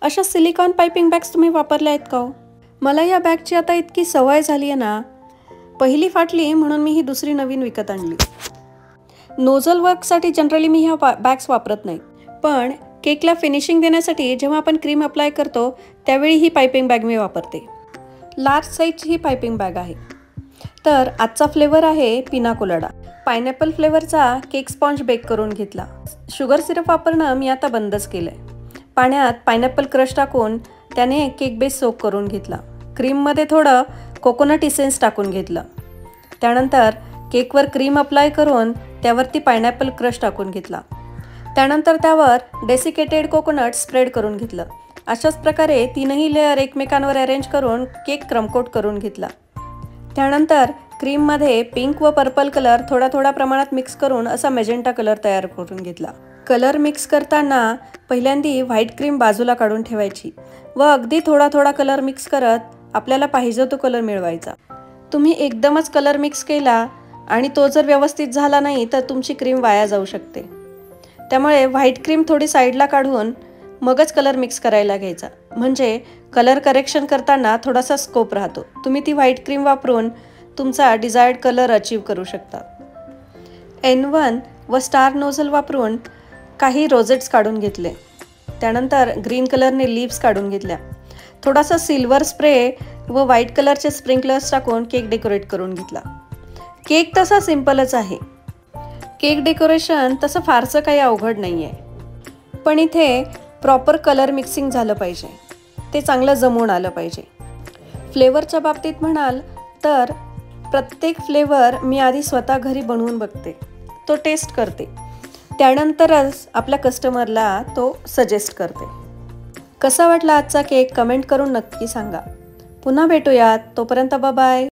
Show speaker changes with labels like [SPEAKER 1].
[SPEAKER 1] अशा silicon piping bags तुम्ही वापरल्या आहेत का हो? मला या बॅगची आता इतकी सवय झाली आहे ना, पहिली फाटली म्हणून मी ही दुसरी नवीन विकत आणली. नोझल वर्कसाठी जनरली मी ह्या बॅग्स वापरत नाही, पण केकला फिनिशिंग देण्यासाठी जेव्हा आपण क्रीम अप्लाय करतो त्यावेळी ही पाइपिंग बॅग मी वापरते. लार्ज साईजची ही पाइपिंग बॅग आहे. तर आजचा फ्लेवर आहे पिना कोलाडा. पायनॅपल फ्लेवरचा केक स्पॉन्ज बेक करून घेतला. शुगर सिरप वापरणं मी आता बंदच केलं आहे. पाण्यात पायनॅपल क्रश टाकून त्याने केक बेस सोक करून घेतला. क्रीममध्ये थोडं कोकोनट इसेन्स टाकून घेतलं. त्यानंतर केकवर क्रीम अप्लाय करून त्यावरती पायनॅपल क्रश टाकून घेतला. त्यानंतर त्यावर डेसिकेटेड कोकोनट स्प्रेड करून घेतलं. अशाच प्रकारे तीनही लेअर एकमेकांवर अरेंज करून केक क्रमकोट करून घेतला. त्यानंतर क्रीममध्ये पिंक व पर्पल कलर थोडा थोडा प्रमाणात मिक्स करून असा मॅजेंटा कलर तयार करून घेतला. कलर मिक्स करताना पहिल्यांदी व्हाईट क्रीम बाजूला काढून ठेवायची व अगदी थोडा थोडा कलर मिक्स करत आपल्याला पाहिजे तो कलर मिळवायचा. तुम्ही एकदमच कलर मिक्स केला आणि तो जर व्यवस्थित झाला नाही तर तुमची क्रीम वाया जाऊ शकते. त्यामुळे व्हाईट क्रीम थोडी साईडला काढून मगच कलर मिक्स करायला घ्यायचा, म्हणजे कलर करेक्शन करताना थोडासा स्कोप राहतो. तुम्ही ती व्हाईट क्रीम वापरून तुमचा डिझायर्ड कलर अचीव करू शकता. N1 व स्टार नोझल वापरून काही रोजेट्स काढून घेतले. त्यानंतर ग्रीन कलरने लिप्स काढून घेतल्या. थोडासा सिल्वर स्प्रे व व्हाईट कलरचे स्प्रिंकलर्स टाकून केक डेकोरेट करून घेतला. केक तसा सिंपलच आहे. केक डेकोरेशन तसं फारसं काही अवघड नाही आहे, पण इथे प्रॉपर कलर मिक्सिंग झालं पाहिजे, ते चांगलं जमून आलं पाहिजे. फ्लेवरच्या बाबतीत म्हणाल तर प्रत्येक फ्लेवर मी आधी स्वतः घरी बनवून बघते, तो टेस्ट करते, त्यानंतरच आपल्या कस्टमरला तो सजेस्ट करते. कसा वाटला आजचा केक कमेंट करून नक्की सांगा. पुन्हा भेटूयात, तोपर्यंत बाय बाय.